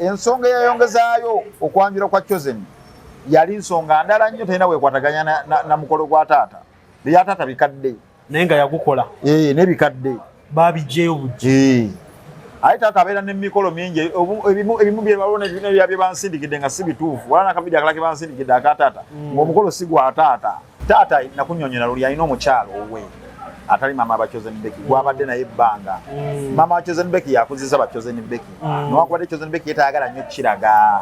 Ensonga yayongezaayo okwanjula kwa Chosen yali nsonga ndala nnyo tena wekwataganya na mukolo gwa taata. Bya taata bikadde. Naye nga yagukola. Ne bikadde. Babijeyo buje. Ayi taata abeera n'emikolo mingi ebimu bye balona bino bye bansindikidde nga si bituufu. Wala nakabidi akalake bansindikidde aka taata. Ng'omukolo si gwa taata. Taata nakunnyonnyola luli alina omukyalo owe. Atali mama ba Chosen Beki gwabadde naye ebbanga. Mama wa Chosen Beki yakuzisa ba Chosen Beki. N'owakwade Chosen Beki yetayagala nnyo kiraga.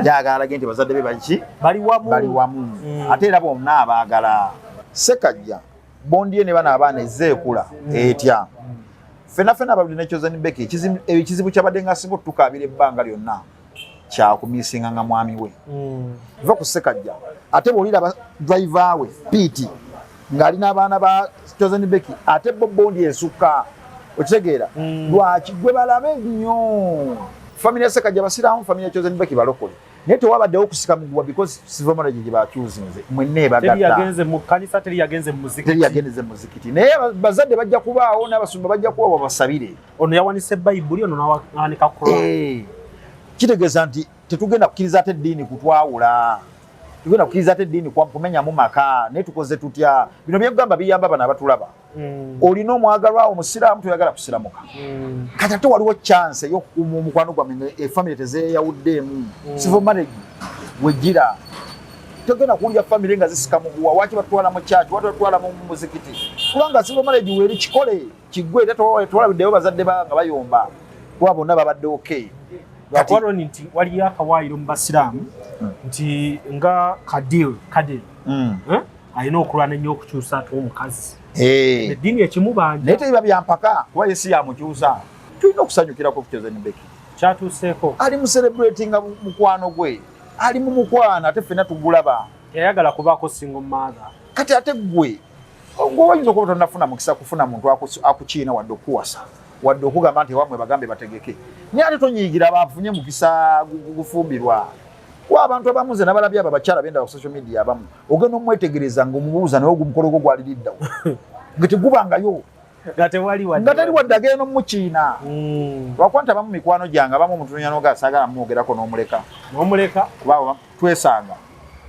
Yagala nti bazadde be baki bali wamu. Ate era bonna abaagala. Sekajja bondi ne bana abaana ezeekula etya. Fena ababuli ne Chosen Beki ekizibu kyabadde nga singa tukabira ebbanga lyonna kyakumisinga nga mwami we. Va ku Sekajja. Ate bw'olira driver we Pete ngalina abaana ba Chosen Beki ate bondi esukka okitegeera lwaki gwe balabe nnyo family ya Sekajja basiramu family ya Chosen Beki balokole naye tewabaddewo okusika muguwa because civil marriage gye bakyuzinze mwenna bagatta teri yagenze mu kanisa teri yagenze mu muzikiti naye bazadde bajja kubaawo n'abasumba bajja kuba babasabire ono yawanise Bayibuli ono n'awanika Quran kitegeeza nti tetugenda kukkiriza ate eddiini kutwawula tugenda kukkiriza ate eddiini kumenya mu maka naye tukoze tutya bino byegamba biyamba bana abatulaba olina omwagalwa omusiraamu toyagala kusiramuka kati ate waliwo chance y'okukuuma omukwano gwammwe efamily tezeeyawuddeemu civil marriage wejjira togenda kuwulira family nga zisika muguwa waki batwala mu church wati batwala mu muzikiti kubanga civil marriage weeri kikole kiggwe era tewalabiddeyo bazadde nga bayomba kuba bonna babadde okay Gakwaro nti wali akawaayiro mu basiraamu nti nga kadil alina okulwana nnyo okukyusa ate omukazi eddiini ekimubanja naye tebiba byampaka kuba yesi yamukyusa tulina okusanyukirako ku Chosen Beki kyatuuseeko ali mu celebratinga mukwano gwe ali mu mukwana ate ffenna tugulaba teyayagala kubaako single mother kati ate gwe ng'oyinza okuba tonnafuna mukisa kufuna muntu akukiina wadde okuwasa wadde okugamba nti wamwe bagambe bategeke naye ate tonyiigira bafunye mukisa gufumbirwa kuba abantu abamu nze nabalabye abo abakyala benda ku social media abamu ogenda omwetegereza ng'omubuuza naye ogumukolo gwo gwaliriddawo nga tegubangayo nga teri wadde agenda n'omukiina lwakuba nti abamu mikwano gyange abamu omuntu nonyanoga saagala mumwogerako n'omuleka kuba twesanga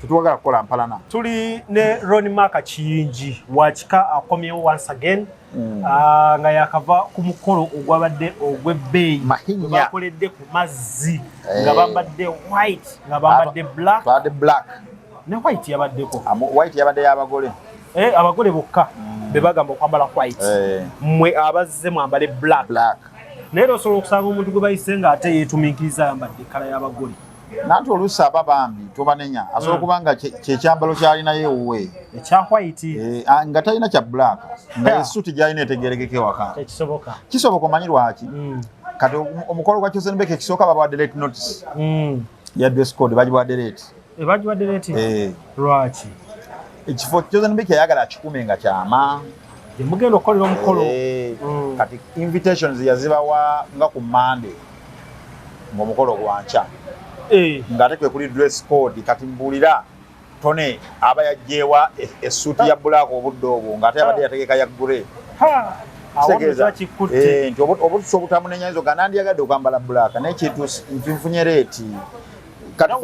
tetwagala kukola mpalana tuli ne Ronnie Maka Kiyingi wakika akomyewo once again nga yakava ku mukolo ogwabadde ogw'ebbeeyi bakoledde ku mazzi nga bambadde white nga bambadde black ne white yabaddeko white yabadde y'abagole abagole bokka be bagamba okwambala white mmwe abazze mwambale black naye osobola okusanga omuntu gwe bayise nga ate yeetumiikiriza ayambadde ekkala y'abagole nanti oluusi aba bambi tobanenya asobola okuba nga kyekyambalo kyalinayo ewuwe ekya white nga talina kya black nga esuuti gyalina etegerekeke waka kisoboka omanyi lwaki kati omukolo gwa Chosen Beki ekisooka babawadde late notice ya dress code bagibawadde late lwaki ekifo Chosen Beki yayagala akikuume nga kyama mugenda okukolera omukolo kati invitations yazibawa nga ku Monday ng'omukolo gwankya ng'ate kwe kuli dress code kati mbuulira tone aba yajjeewa essuuti ya black obudde obwo ng'ate abadde yategeka ya grey nti obutusi obutamunenya izo ganandiyagadde okwambala black naye kintu nfunye reeti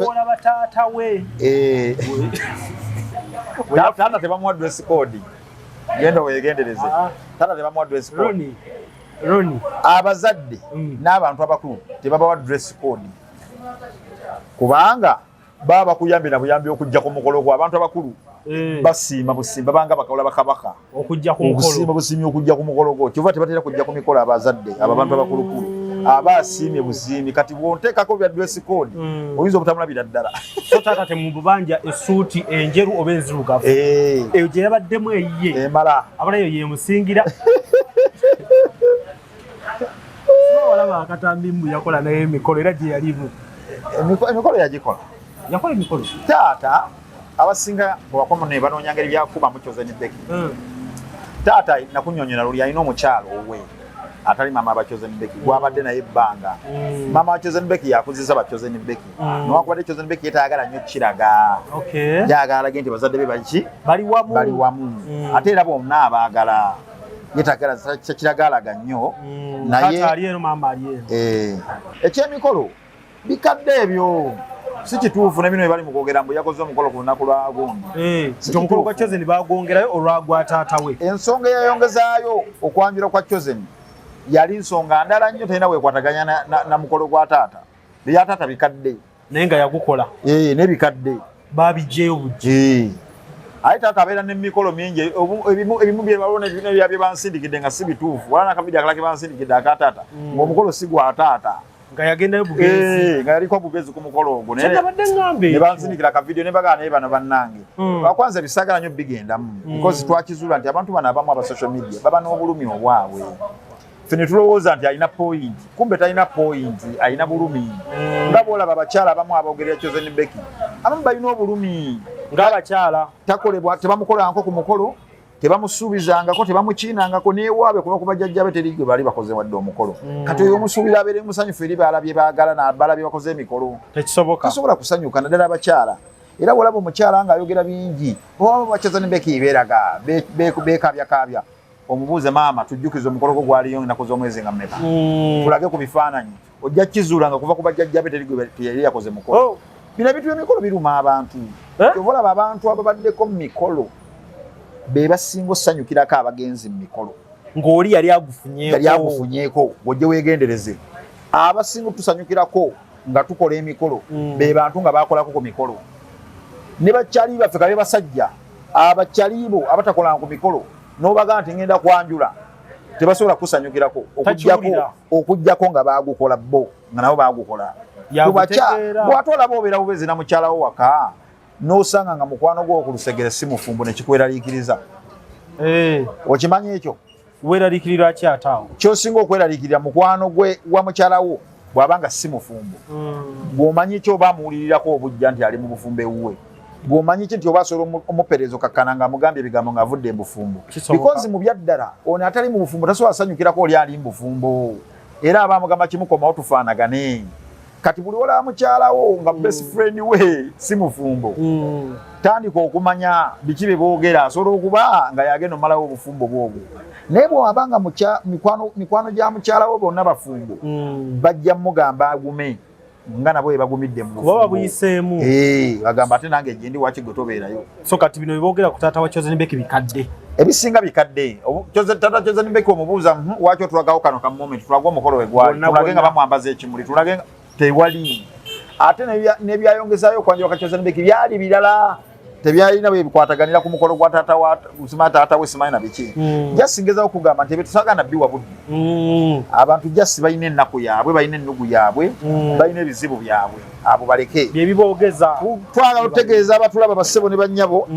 olaba taata we taata tebamuwa dress code genda weegendereze taata tebamuwa dress code Ronnie abazadde n'abantu abakulu tebabawa dress code kubanga baba bakuyambye na buyambi okujja ku mukolo gwa abantu abakulu basiima busimba banga bakaola bakabaka okujja ku mukolo okusiima busimbi okujja ku mukolo gwo kyova tebatera kujja ku mikolo abazadde abantu abakulukulu abasiimye busimbi kati bwonteekako bya dress code oyinza obutamula biraddala so taata temubanja essuuti enjeru oba enzirugavu eyo gye yabaddemu eyiye emala abalayo yemusingira walaba akatambi mbu yakola naye emikolo era gye yalimu emikolo yagikola yakola emikolo taata abasinga bwakoma ne banoonya ngeri byakuba mu Chosen Beki taata nakunnyonnyola luli alina omukyalo owe atali mama ba Chosen Beki gwabadde naye ebbanga mama wa Chosen Beki yakuzisa ba Chosen Beki n'owakwade Chosen Beki yetayagala nnyo kiraga yagala nti bazadde be bali wamu ate era bonna abaagala yetagala kiragalaga nnyo naye ali eno mama ali eno ekyemikolo bikadde ebyo si kituufu ne bino bye bali mu kwogera mbu yakoze omukolo ku lunaku lwa gundi. Omukolo gwa Chozen baagwongerayo olwagwa taata we. Ensonga eyayongezaayo okwanjula kwa Chozen yali nsonga ndala nnyo talina weekwataganya na mukolo gwa taata. Bya taata bikadde. Naye nga yagukola. Ne bikadde. Baabijjeyo bujje. Ate taata abeera n'emikolo mingi ebimu bye balona bino bye bansindikidde nga si bituufu. Wala n'akabidi akalala ke bansindikidde aka taata. Ng'omukolo si gwa taata. Nga yagendayo bugezi. Nga yaliko bugezi ku mukolo ogwo. Kyabadde ngambe. Ne bansindikira ka video ne bagana naye bano bannange. Bakwanza bisagala nnyo bigendamu. Because twakizuula nti abantu bano abamu aba social media baba n'obulumi obwabwe. Ffe ne tulowooza nti alina point. Kumbe talina point, alina bulumi. Nga bw'olaba abakyala abamu aboogerera Chozen Becky. Abamu balina obulumi. Ng'abakyala. Takolebwa tebamukolanko ku mukolo. Tebamusuubizangako tebamukiinangako neewaabwe kuba ku bajjajjabe teri gwe bali bakoze wadde omukolo. Kati oyo omusuubira abeere musanyufu eri balabye baagala n'abalabye bakoze emikolo. Tekisoboka. Tasobola kusanyuka naddala abakyala. Era bw'olaba omukyala ng'ayogera bingi oba Chozen Becky beeraga beekabyakaabya. Omubuuze maama tujjukize omukolo gwo gwaliyo ennaku z'omwezi nga mmeka. Tulage ku bifaananyi. Ojja kizuula nga kuva ku bajjajjabe teri gwe yali yakoze mukolo. Bino ebintu by'emikolo biruma abantu. Oba olaba abantu ababaddeko mu mikolo be basinga osanyukirako abagenzi mu mikolo. Ng'oli yali agufunyeeko bw'ojje weegendereze. Abasinga tusanyukirako nga tukola emikolo be bantu nga baakolako ku mikolo. Ne bakyali baffe kabe basajja abakyali bo abatakolanga ku mikolo n'obaga nti ngenda kwanjula tebasobola kusanyukirako okujjako nga baagukola bo nga nabo baagukola. Bw'ate olaba obeera bubezi na mukyala wo waka n'osanga nga mukwano gwo ku lusegere si mufumbo ne kikweraliikiriza. Okimanyi ekyo? Weeraliikirira ki ate awo? Ky'osinga okweraliikirira mukwano gwe wa mukyala wo bw'abanga si mufumbo. Bw'omanyi ki oba amuwulirirako obujja nti ali mu bufumbo ewuwe. Bw'omanyi ki nti oba asobola omuperezo kakkana ng'amugambye ebigambo ng'avudde mu bufumbo. Because mu byaddala ono atali mu bufumbo tasobola sanyukirako oli ali mu bufumbo. Era abamugamba kimukomawo tufaanagane. Kati buli olaba mukyalawo nga best friend we si mufumbo. Tandika okumanya biki bye boogera asobola okuba nga yagenda omalawo obufumbo bwobwo. Naye bw'abanga mikwano gya mukyalawo bonna bafumbo bajja mugamba agume nga nabo we bagumidde mu bufumbo. Kuba babuyiseemu. Bagamba ate nange gye ndi waki gwe tobeerayo. So kati bino biboogera ku taata wa Chozen Becky bikadde. Ebisinga bikadde. Taata Chozen Becky omubuuza waki otulagawo kano ka moment tulage omukolo we gwali. Tulage nga bamwambaza ekimuli. Tulage tewali. Ate n'ebyayongezaayo okwanjula ka Chozen Becky byali birala. Tebyalina bwe bikwataganira ku mukolo gwa taata wa taata we simanyi na biki. Just ngezaho okugamba nti ebitusaga nabbi wabudde. Abantu just balina ennaku yaabwe, balina ennugu yaabwe, balina ebizibu byabwe. Abo baleke. Bye biboogeza. Twagala otegeeza abatulaba bassebo ne bannyabo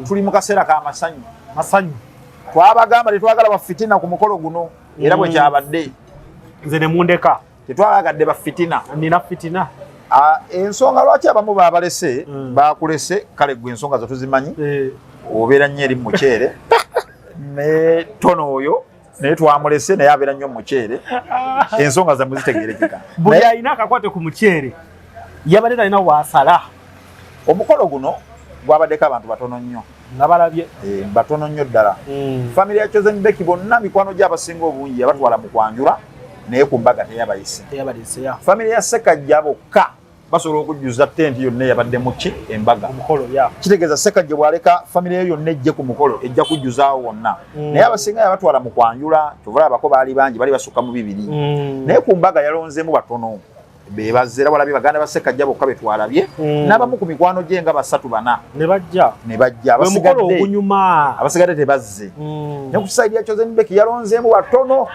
tuli mu kaseera ka masanyu. Masanyu. Twabagamba tetwagala bafitina ku mukolo guno era bwe kyabadde. Nze ne mundeka. Tetwagadde bafitina. Nina fitina. Ensonga lwaki abamu baabalese baakulese kale gwe ensonga zo tuzimanyi. Obeera nnyo eri mu muceere ne tono oyo naye twamulese naye abeera nnyo mu muceere. Ensonga zammwe zitegeerekeka. Buli alina akakwate ku muceere yabadde talina waasala. Omukolo guno gwabaddeko abantu batono nnyo. Nabalabye. Batono nnyo ddala. Family ya Chozen Becky bonna mikwano gy'abasinga obungi yabatwala mu kwanjula naye ku mbaga teyabayise. Family ya Sekajja bokka basobola okujjuza ttenti yonna yabadde mu ki embaga. Omukolo ya. Kitegeeza Sekajja bw'aleka family ye yonna ejje ku mukolo ejja kujjuzaawo wonna. Naye abasinga yabatwala mu kwanjula kyovula abako baali bangi bali basukka mu 2. Naye ku mbaga yalonzeemu batono. Beebazze era walabye baganda ba Sekajja bokka be twalabye. N'abamu ku mikwano gye nga 3-4. Ne bajja. Abasigadde tebazze. Ne ku side ya Chozen Becky yalonzeemu batono.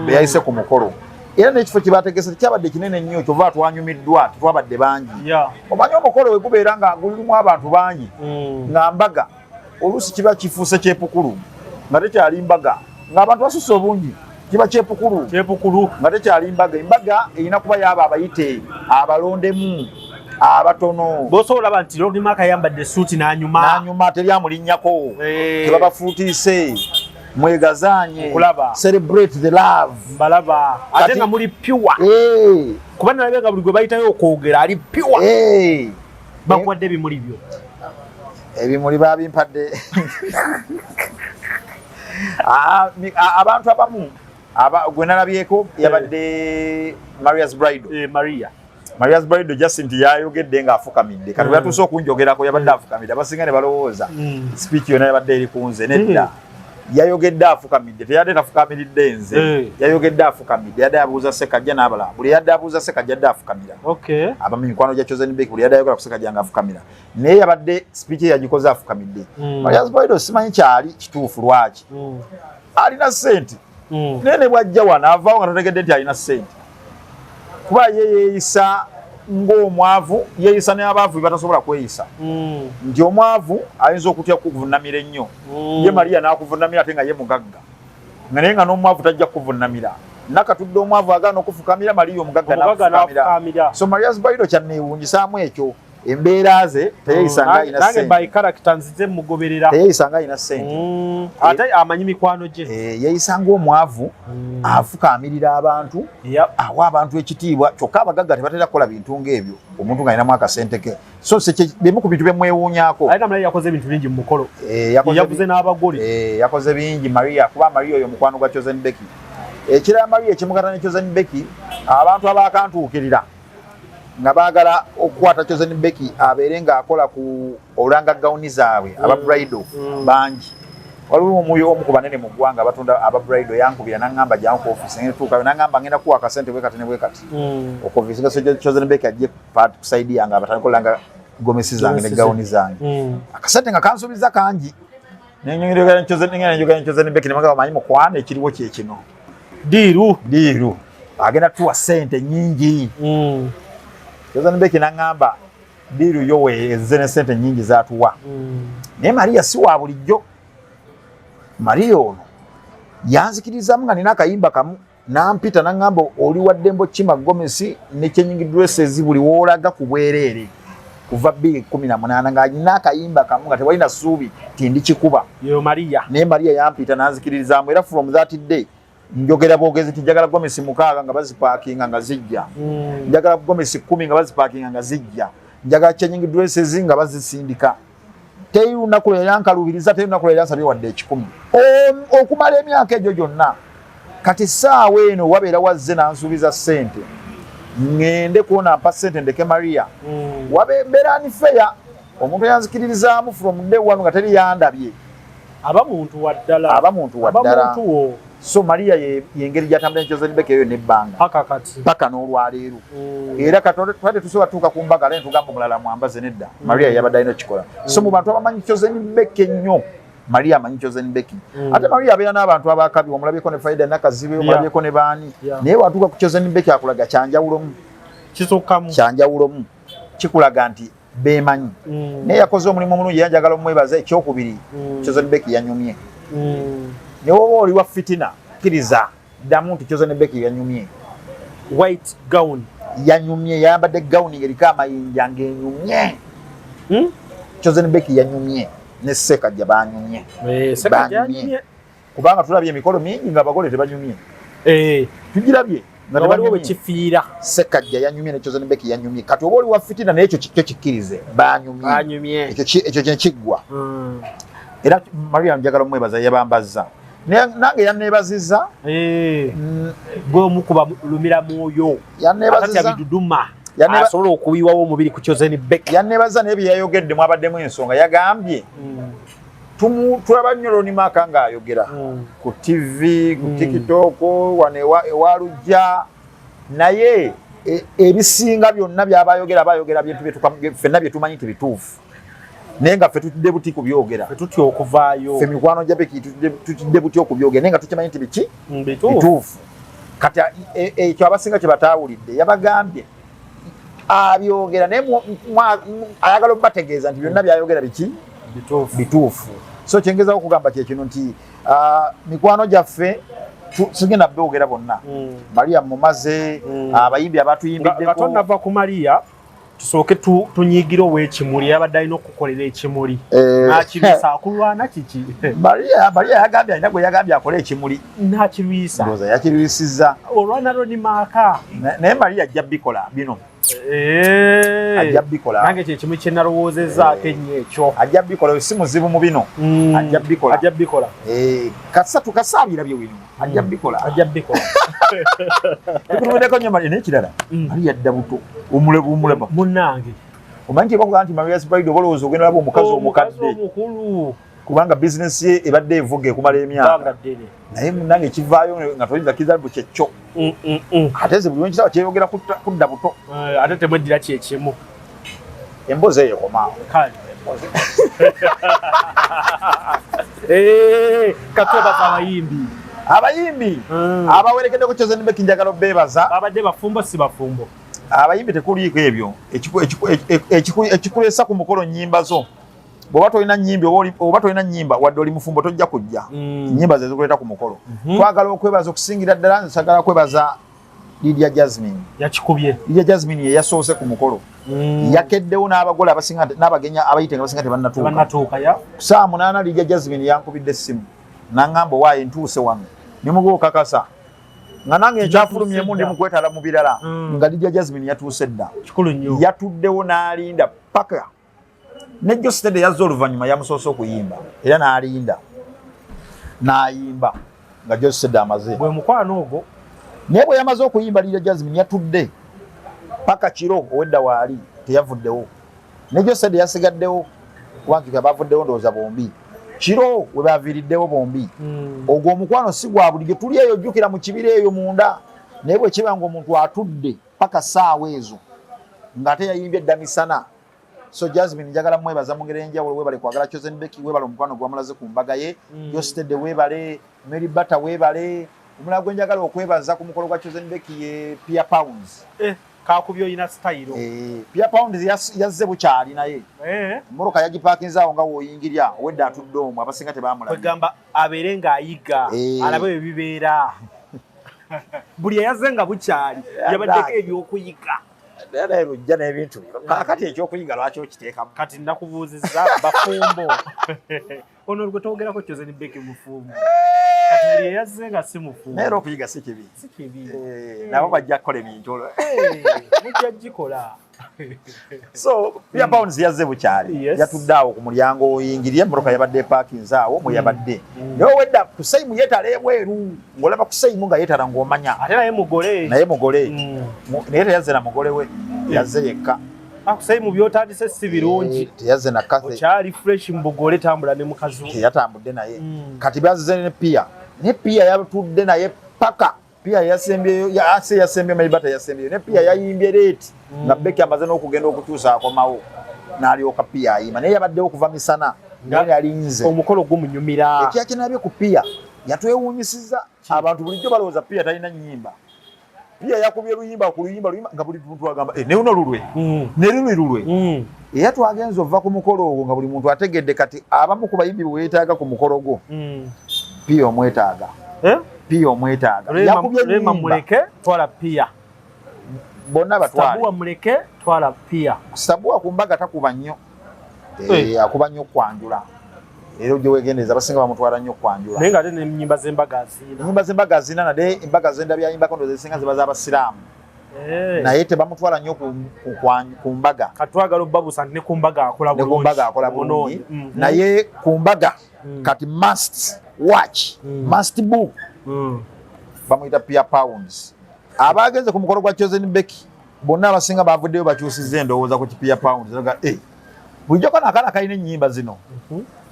Beyayise ku mukolo. Era n'ekifo kye baategese kyabadde kinene nnyo kyova twanyumiddwa tetwabadde bangi. Omanyi omukolo we gubeera nga gulimu abantu bangi nga mbaga oluusi kiba kifuuse kyepukulu nga tekyali mbaga ng'abantu basusse obungi kiba kyepukulu nga tekyali mbaga. Embaga erina kuba yaaba abayite abalondemu abatono. Bw'osobola olaba nti Lord Mark ayambadde suuti n'anyuma teryamulinnyako tebabafuutiise. Mwegazanye celebrate the love balaba ate nga muli pure kuba nalabye nga buli gwe bayitayo okwogera ali pure bakuwadde ebimuli byo ebimuli babimpadde abantu abamu gwe nalabyeko yabadde Maria's Bridal Maria's Bride Jacinth yayogedde nga afukamidde kati yatuuse okunjogerako yabadde afukamidde abasinga ne balowooza speech yonna yabadde eri kunze nedda yayogedde afukamidde teyadde tafukamiridde nze yayogedde afukamidde yadde abuuza Ssekajja n'abalala buli yadde abuuza Ssekajja yadde afukamira abamu mikwano gya Chosen Beck buli yadde ayogera ku Ssekajja nga afukamira naye yabadde speech yagikoze afukamidde Maria's Bride simanyi kyali kituufu lwaki alina ssente naye ne bwajja wano avaawo nga tategedde nti alina ssente kuba yeeyisa ng'omwavu yeeyisa n'abaavu batasobola kweyisa nti omwavu ayinza okutya kukuvunamira ennyo ye Maria n'akuvunamira ate nga ye mugagga nga naye nga n'omwavu tajja kukuvunamira nakatudde omwavu agaana okufukamira Maria omugagga n'akufukamira so Maria's Bride kyanneewuunyisaamu ekyo embeera ze teyeeyisa nga alina ssente nange by character nzize mugoberera teyeeyisa nga alina ssente ate amanyi mikwano gye yeeyisa ng'omwavu afukamirira abantu awa abantu ekitiibwa kyokka abagagga tebatera kukola bintu ng'ebyo omuntu ng'alinamu akasente ke so bimu ku bintu byemwewuunyako alina Maria yakoze ebintu bingi mu mukolo yavuze n'abagole yakoze bingi Maria kuba Maria oyo mukwano gwa Chosen Beck ekirala Maria ekimugata ne Chosen Beck abantu abakantuukirira nga baagala okukwata Chosen Beck abeere ng'akola ku olanga gawuni zaabwe aba bridal bangi waliwo omu ku banene mu ggwanga abatunda aba bridal yankubira n'aŋŋamba jangu ku office ng'etuuka n'aŋŋamba ngenda kuwa akasente bwe kati ne bwe kati okufisi nga Chosen Beck ajje ku saidi yange abatandikoleranga gomesi zange ne gawuni zange akasente nga kansuubiza kangi nenjogera Chosen Beck ne bagamba manyi mukwana ekiriwo kye kino diiru agenda tuwa ssente nnyingi Chosen Beck n'aŋŋamba diiru yo weeze ne ssente nnyingi zaatuwa naye Maria si wa bulijjo Maria ono yanzikirizamu nga nina akayimba kamu n'ampita n'aŋŋamba oli wa Dembo Kima Gomesi ne Kyenyingi Dresses buli woolaga ku bwereere kuva 2018 nga alina akayimba kamu nga tewalina ssuubi ti ndikikuba naye Maria yampita n'anzikirizaamu era from that day njogera bwogezi nti njagala Gomesi 6 nga bazipaakinga nga zijja njagala Gomesi 10 nga bazipaakinga nga zijja njagala Kyenyingi Dresses nga bazisindika teyi lunaku lwe yankalubiriza teyi lunaku lwe yansabye wadde 10 okumala emyaka egyo gyonna kati saawa eno wabeera wazze n'ansuubiza ssente ngende kuona mpa ssente ndeke Maria wabeera ni feya omuntu yanzikiririzaamu from day one nga teri yandabye abamuntu waddala so Maria yengeri gyatambula Chosen Beck eyo nebbanga paka n'olwaleero era katwade tusobola tuuka ku mbaga ale ntugamba omulala mwambaze nedda Maria yabadde alina kikola so mu bantu abamanyi Chosen Beck ennyo Maria amanyi Chosen Beck ate Maria abeera n'abantu abakabi omulabyeko ne Faida Nakazibe omulabyeko ne baani naye watuuka ku Chosen Beck akulaga kyanjawulomu kyanjawulomu kikulaga nti beemanyi naye yakoze omulimu omulungi yanjagala omwebaza ekyokubiri Chosen Beck yanyumye ne woba oli wa fitina kkiriza ddamu nti Chosen Beck yanyumye white gown yanyumye yayambadde gawuni eriko amayinja ng'enyumye Chosen Beck yanyumye ne Ssekajja banyumye kubanga tulabye emikolo mingi nga abagole tebanyumye tugirabye nga waliwo bwe kifiira Ssekajja yanyumye ne Chosen Beck yanyumye kati oba oli wa fitina naye ekyo kyo kikkirize banyumye ekyo kyekiggwa era Maria njagala omwebaza yabambazza nange yanneebazizza bw'omukuba lumira mwoyo akatya biduduma asobola okuwiwawo omubiri ku Chosen Beck yanneebaza naye bye yayogeddemu abaddemu ensonga yagambye tulaba nnyo Ronnie Maka ng'ayogera ku TV ku TikTok wano ewalujja naye ebisinga byonna abayogera bintu ffenna bye tumanyi tebituufu naye nga ffe tutudde buti kubyogera tutya okuvaayo ffe mikwano gya Beck tutudde buti okubyogera naye nga tukimanyi nti biki bituufu kati ekyo abasinga kye bataawulidde yabagambye abyogera naye ayagala okubategeeza nti byonna byayogera biki bituufu so kyengezaho okugamba kyekino nti mikwano gyaffe sigenda byogera bonna Maria mumaze abayimbi abatuyimbideko katonava ku Maria tusooke tunyiigire ow'ekimuli yabadde alina okukolera ekimuli n'akirwisa akulwana kiki Maria yagambye alina gwe yagambye akole ekimuli n'akirwisa ndowooza yakirwisiza olwana Ronnie Maka naye Maria ajja bikola bino ajja bikola nange kyekimu kye nalowoozezaako ennyo ekyo ajja bikola si muzibu mu bino ajja bikola kasatu kasaabira bye wino ajja bikola Tukumudeko nyama n'ekirala ali yadda buto omuleba munnange omanyi bakuga nti Maria's Pride obalowooza ogenda laba omukazi omukadde omukulu kubanga bizinesi ye ebadde evuga ekumala emyaka naye munnange ekivaayo nga toyinza kizalibu kyekyo ate ze buli lwenkiraba kyeyogera kudda buto ate temweddira kyekimu embozi eyo ekomaawo kale katwebaza abayimbi abawerekeddeko Chosen Beki njagala obbeebaza babadde bafumbo si bafumbo abayimbi tekuliiko ebyo ekikuleesa ku mukolo nnyimba zo bw'oba tolina nnyimbi oba tolina nnyimba wadde oli mufumbo tojja kujja nnyimba ze zikuleeta ku mukolo twagala okwebaza okusingira ddala nsagala kwebaza Lydia Jasmine yakikubye Lydia Jasmine ye yasoose ku mukolo yakeddewo n'abagole abasinga n'abagenya abayite nga basinga tebannatuuka saa 8 Lydia Jasmine yankubidde essimu n'aŋŋamba waaye ntuuse wano ne mugo okakasa nga nange ekyafulumyemu ndi mu kwetala mu birala nga Lydia Jasmine yatuuse dda yatuddewo n'alinda paka ne Josted yazza oluvannyuma yamusoose okuyimba era n'alinda n'ayimba nga Josted amaze bwe mukwano ogwo naye bwe yamaze okuyimba Lydia Jasmine yatudde paka kiro owedda waali teyavuddewo ne Josted yasigaddewo kubanga abavuddewo ndowooza bombi kiro we baviiriddewo bombi ogwo omukwano si gwa bulijjo tuli eyo jjukira mu kibira eyo munda naye bwe kiba ng'omuntu atudde paka ssaawa ezo ng'ate yayimbye edda misana so Jasmine njagala mwebaza mu ngeri enjawulo weebale kwagala Chosen Beki weebale omukwano gwamulaze ku mbaga ye Josted weebale Mary Bata weebale omulala gwe njagala okwebaza ku mukolo gwa Chosen Beki ye Pia Pounds kakubyo ina style Pia Pounds yazze bukyali naye moroka yagipakinzaawo nga woyingirya wedda atudde omwo abasinga tebaamulabye kwegamba abeere ng'ayiga alabe bwe bibeera buli eyazze nga bukyali yabaddeko ebyokuyiga naye lujja n'ebintu bino kakati ekyokuyiga lwaki okiteekamu kati nakubuuzizza bafumbo ono gwe twogerako Chosen Beki mufumbo kati buli eyazze nga si mufumbo naye okuyiga si kibi nabo bajja kukola ebintu mujja gikola so Pia Pounds yazze bukyali yatudde awo ku mulyango oyingirye emmotoka yabadde epaakinze awo mwe yabadde naye wedda Kusaimu yeetala ebweru ng'olaba Kusaimu nga yeetala ng'omanya ate naye mugole naye teyazze na mugole we yazze yekka Kusaimu by'otandise si birungi teyazze na Kathy okyali fresh mbugole tambula ne mukazi teyatambudde naye kati bazze ne Pia yatudde naye paka Pia yasembyeyo yasembye Maribata yasembyeyo ne Pia yayimbye leeti nga Beki amaze n'okugenda okukyusa akomawo n'alyoka Pia ayima naye yabaddewo okuva misana naye yalinze omukolo gumunyumira ekyakinabye ku Pia yatwewuunyisizza abantu bulijjo balowooza Pia talina nnyimba Pia yakubye luyimba ku luyimba nga buli muntu agamba ne luno lulwe ne lulwe era twagenza ova ku mukolo ogwo nga buli muntu ategedde kati abamu ku bayimbi bwe weetaaga ku mukolo gwo Pia omwetaaga Pia omwetaaga yakubye luyimba muleke twala Pia bonna batwale Sabuwa muleke twala Pia Sabuwa ku mbaga takuba nnyo akuba nnyo kwanjula era ojje weegendereza abasinga bamutwala nnyo kwanjula naye ng'ate n'ennyimba z'embaga azina ennyimba z'embaga azina nadde embaga z'endabyayimbako ndo zesinga ziba z'abasiraamu naye tebamutwala nnyo ku mbaga katwagala obbabusa nti ne ku mbaga akola bulungi naye ku mbaga kati must watch must book bamuyita Pia Pounds abagenze ku mukolo gwa Chosen Beki bonna abasinga bavuddeyo bakyusizza endowooza ku Pia Pounds bulijjo kano akaana kalina ennyimba zino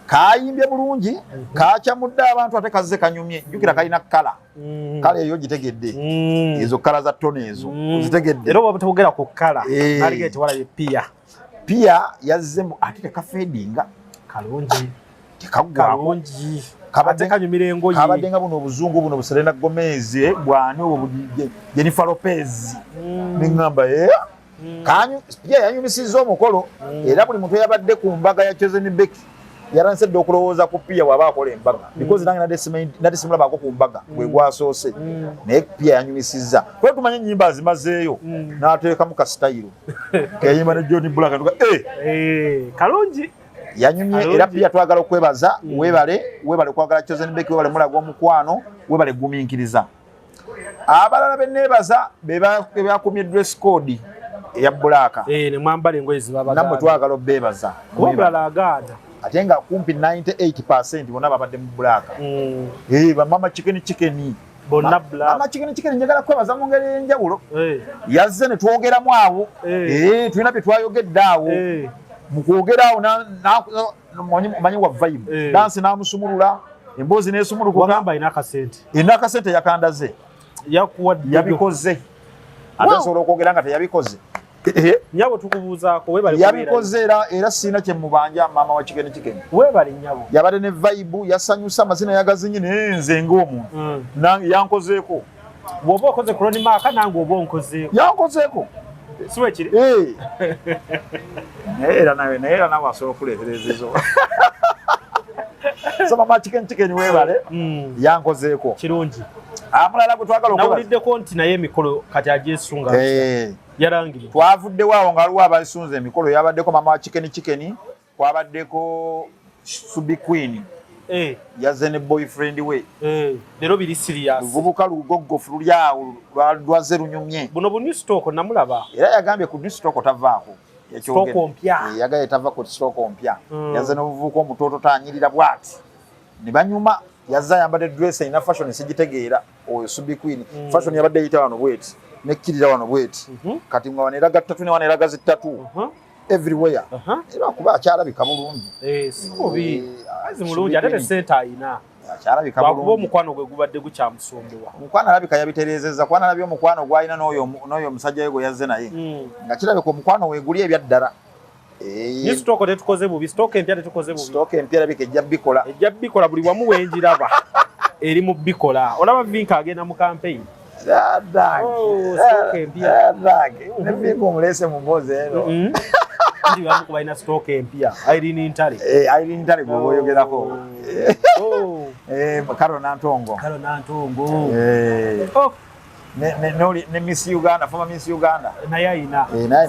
kayimbye bulungi kakyamudde abantu ate kazze kanyumye jjukira kalina kala eyo gitegedde ezo kala za ttone ezo zitegedde era oba tebogera ku kala aligete walabe Pia yazzemu ate tekafeedinga kalungi kalungi kabadde kanyumira engoye kabadde nga buno obuzungu buno Selena Gomez bwani obwo Jennifer Lopez n'engamba Pia yanyumisizza omukolo era buli muntu yabadde ku mbaga ya Chosen Beki yaransedde okulowooza ku Pia bw'aba akola embaga because nange nadde simulabaako ku mbaga gwe gwasoose naye Pia yanyumisizza kuba tumanye ennyimba azimazeeyo n'ateekamu kasitayiro keyayimba ne John Black kalungi yanyumye era Pia twagala okwebaza weebale kwagala Chosen Beki weebale mulaga omukwano weebale gumiikiriza abalala benneebaza be bakumye dress code eya Black ne mwambala engoye zibabaganda nammwe twagala obbeebaza kubala aganda ate nga kumpi 98% bonna babadde mu Black bamama chicken bonna black mama Chicken njagala kwebaza mu ngeri enjawulo yazze ne twogeramu awo tulina bye twayogedde awo mu kwogera awo manyi wa vibe dance n'amusumulula emboozi n'esumulukuka wagamba ina akasente yakandaze yakuwadde yabikoze atesobola okwogera nga teyabikoze nyabo tukubuuzaako webale yabikoze era sina kye mubanja mama wa Chicken webale nyabo yabadde ne vibe yasanyusa amazina yagazinyi nze ng'omuntu yankozeeko bw'oba okoze Ronnie Mark nange oba onkozeeko yankozeeko siwe kiri naye era nawe asobola okuleeterezezo so mama Chicken webale yankozeeko kirungi amulala gwe twagala nawuliddeko nti naye emikolo kati agyesunga yarangiri twavuddewo awo nga waliwo abasunze emikolo yabaddeko mama wa Chicken kwabaddeko Subi Queen yazze ne boyfriend we lero biri serious luvubuka lugoggofu luli awo lwaze lunyumye buno bu new stock namulaba era yagambye ku new stock tavaako stock ompya yagaye tava ku stock ompya yazze n'obuvubuka omutooto tanyirira bwati ne banyuma yazza yambadde dress ina fashion sigitegeera oyo Subi Queen fashion yabadde eyita wano bweti nekkirira wano bweti kati nga waneraga ttatu ne waneraga zittatu everywhere era kuba akyalabika bulungi sikobi azimulungi ate sente ayina akyalabika bulungi kuba omukwano gwe gubadde gukyamusumbuwa omukwano alabika yabitereezezza kwana nabyo omukwano gwalina n'oyo omusajja we gwe yazze naye nga kirabika omukwano weeguli ebyaddala ni stock tetukoze bubi stock empya tetukoze bubi stock empya labika ejja bikola buli wamu wenjiraba eri mu bikola olaba Vinka agenda mu campaign stock empya ne Vinka omulese mu mbozi eno ndi wamu kubaina stock empya Irene Ntale gwe boyogerako Karo Nantongo ne Miss Uganda former Miss Uganda naye ayina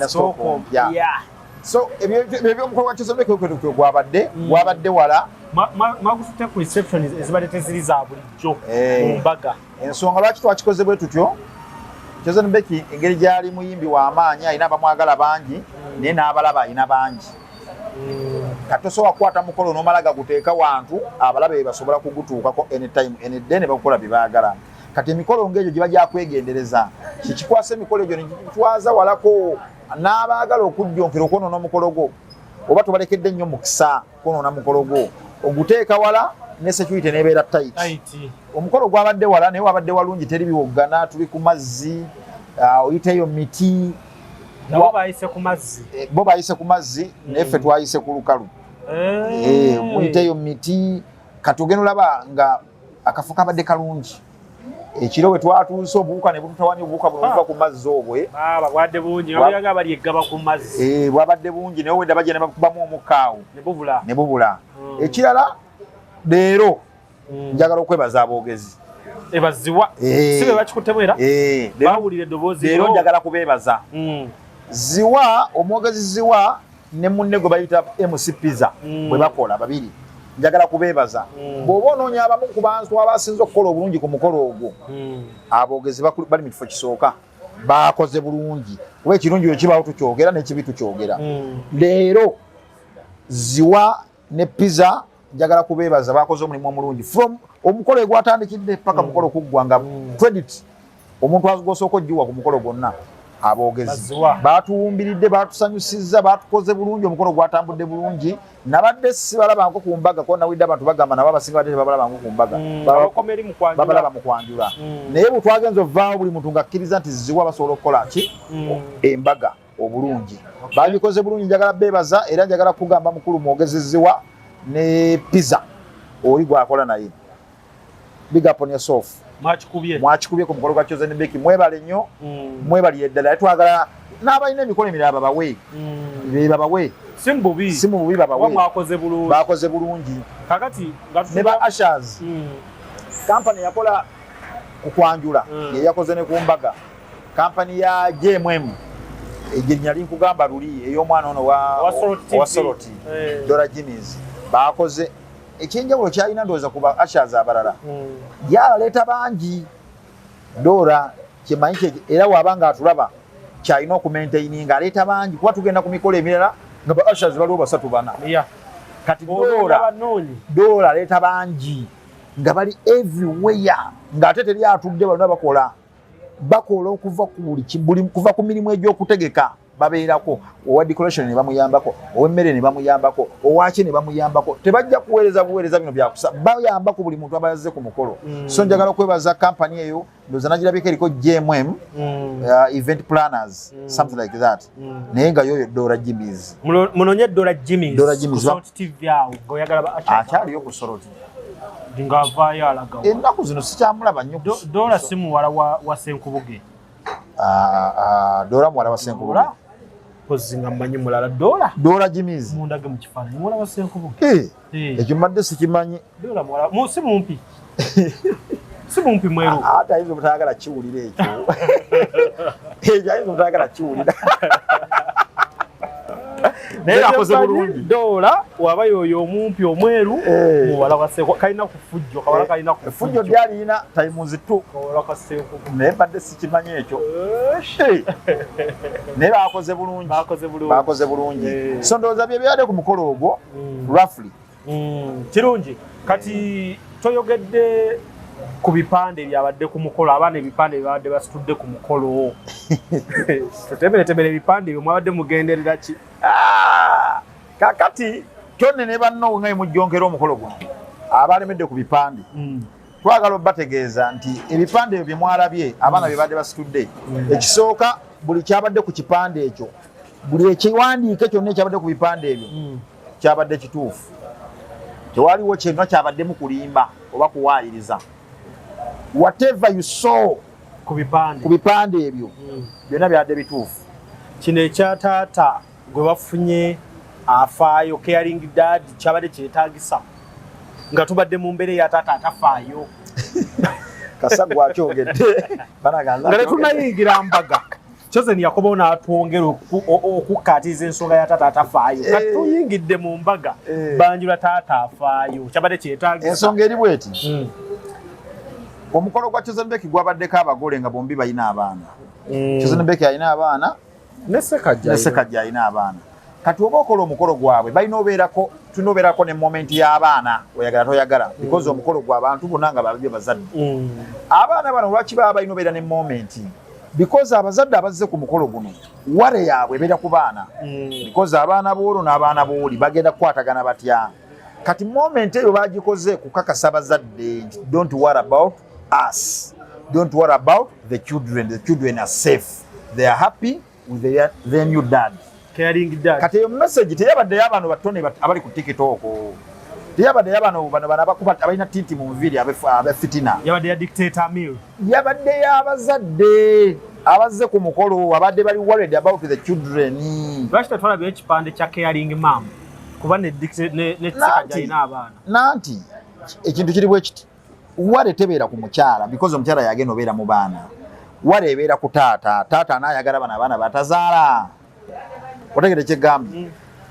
stock empya so ebyo omukolo gwa Kizombe gwabadde wala magusute ku reception ezibadde teziri za bulijjo mu mbaga ensonga lwaki twakikoze bwe tutyo Kizombe engeri gyali muyimbi w'amaanyi ayina abamwagala bangi naye n'abalaba ayina bangi kati osobola kukwata mukolo n'omala gaguteeka wantu abalaba be basobola kugutuukako anytime anyday ne bakukola bye baagala kati emikolo ng'egyo giba gyakwegendereza kikikwasa emikolo egyo negitwaza walako n'abaagala okujjonkera okwonoona omukolo gwo oba tubalekedde nnyo mukisa kwonoona mukolo gwo oguteeka wala ne security n'ebeera tight omukolo gwabadde wala naye wabadde walungi teri biwoggana tuli ku mazzi oyiteeyo miti bo bayise ku mazzi naye ffe twayise ku lukalu muyiteeyo miti kati ogenda olaba nga akafo kabadde kalungi ekiro we twatuuse obuwuka ne bututawanya obuwuka buno buva ku mazzi obwe bwabadde bungi nga bali eggaba ku mazzi bwabadde bungi naye wedda bajja ne bakubamu omukaawo ne bubula ekirala leero njagala okwebaza aboogezi ebaziwa si be bakikuttemu era bawulira eddoboozi leero njagala kubeebaza ziwa omwogezi ziwa ne munne gwe bayita MC Pizza bwe bakola babiri njagala kubeebaza bw'oba onoonya abamu ku bantu abasinze okukola obulungi ku mukolo ogwo aboogezi bali mu kifo kisooka bakoze bulungi kuba ekirungi bwe kibaawo tukyogera n'ekibi tukyogera leero ziwa ne Pizza njagala kubeebaza bakoze omulimu omulungi from omukolo egwatandikidde paka mukolo kuggwanga credit omuntu agosooka ogiwa ku mukolo gwonna aboogezi batuwumbiridde batusanyusizza batukoze bulungi omukolo gwatambudde bulungi nabadde sibalabangako ku mbaga ko nawidde abantu bagamba nabo abasinga badde babalabango ku mbaga babalaba mu kwanjula naye bwe twagenza ovaawo buli muntu ng'akkiriza nti ziwa basobola okukola ki embaga obulungi babikoze bulungi njagala beebaza era njagala kugamba mukulu mwogezi ziwa ne Pizza oli gwakola naye big up on yourself mwakikubye ku mukolo gwa Kizombe mwebale nnyo mwebali eddala twagala n'abalina emikolo emirala babawe si mu bubi bakoze bulungi ne ba Ashers kampani yakola ku kwanjula ye yakoze ne ku mbaga kampani ya JMM ejjenya linkugamba luli ey'omwana ono wa Soroti Dora Jinis bakoze ekyenjawulo kyalina ndowooza kuba Ashers abalala yaleeta bangi Dora kimanyi era wabanga atulaba kyalina okumaintaininga aleeta bangi kuba tugenda ku mikolo emirala nga ba Ashers baliwo basatu bana kati Dora aleeta bangi nga bali everywhere ng'ate teri atudde balina bakola okuva kuva ku mirimu egy'okutegeka babeerako owa decoration ne bamuyambako ow'emmere ne bamuyambako owaki ne bamuyambako tebajja kuweereza bino byakusa bayambako buli muntu abayazze ku mukolo so njagala okwebaza kampani eyo ndoza nagirabiko eriko GMM event planners something like that naye nga yoyo Dora Jimmy's munonye Dora Jimmy's TV awo goyagala akyaliyo ku Soroti ngavaayo alaga ennaku zino sikyamulaba nnyo Dora si muwala wa Senkubuge Dora muwala wa Senkubuge kozinga mmanyi mulala Dora Jimmy's mundage mu kifaananyi muwala wa Senkubuge ekyo mbadde sikimanyi Dora muwala si mumpi si mumpi mweru ate ayinza obutayagala kiwulira ekyo ayinza obutayagala kiwulira naye akoze bulungi Dora waba yoyo omumpi omweru muwala wa Senkubuge kalina kufujjo kawala kalina kufujjo byalina tayimuzi tu kawala wa Senkubuge naye mbadde sikimanyi ekyo naye bakoze bulungi so ndowooza bye byadde ku mukolo ogwo roughly kirungi kati toyogedde ku bipande byabadde ku mukolo abaana ebipande byabadde basitudde ku mukolo toteberetebere ebipande ebyo mwabadde mugenderera ki kakati kyonne ne banno nga mujjonkera omukolo guno abalemedde ku bipande twagala obategeeza nti ebipande ebyo bye mwalabye abaana bye badde basitudde ekisooka buli kyabadde ku kipande ekyo buli ekiwandiike kyonna ekyabadde ku bipande ebyo kyabadde kituufu tewaliwo kyonna kyabaddemu kulimba oba kuwaayiriza whatever you saw ku bipande ebyo byonna byadde bituufu kino ekya taata gwe bafunye afaayo caring dad kyabadde kyetaagisa nga tubadde mu mbeera ya taata atafaayo kasa gwakyogedde nga tunayingira mbaga Chosen Yakobo n'atwongera okukkaatiza ensonga ya taata atafaayo kati tuyingidde mu mbaga banjula taata afaayo kyabadde kyetaagisa ensonga eri bweti omukolo gwa Chosenbeki gwabaddeko abagole nga bombi balina abaana Chosenbeki alina abaana ne Sekajja alina abaana kati oba okola omukolo gwabwe balina obeerako ne moment y'abaana oyagala toyagala because omukolo gw'abantu bonna nga babye bazadde abaana bano lwaki baba balina obeera ne moment because abazadde abazze ku mukolo guno wale yaabwe ebeera ku baana because abaana boolo n'abaana booli bagenda kukwatagana batya kati moment eyo bagikoze kukakasa abazadde don't worry about us, don't worry about the children are safe, they are happy with their new dad, caring dad. Kati eyo message teyabadde y'abantu batone abali ku TikTok, teyabadde y'abantu bano abakuba abalina titi mu nviri abefitina, yabadde ya dictator meal, yabadde y'abazadde abazze ku mukolo abadde bali worried about the children. Lwaki tatwalabye ekipande kya caring mom kuba ne Sekajja alina abaana nanti ekintu kiri bwe kiti wale tebeera ku mukyala because omukyala yagenda obeera mu baana, wale ebeera ku taata anayagala bana abaana batazaala. Otegere kyegambye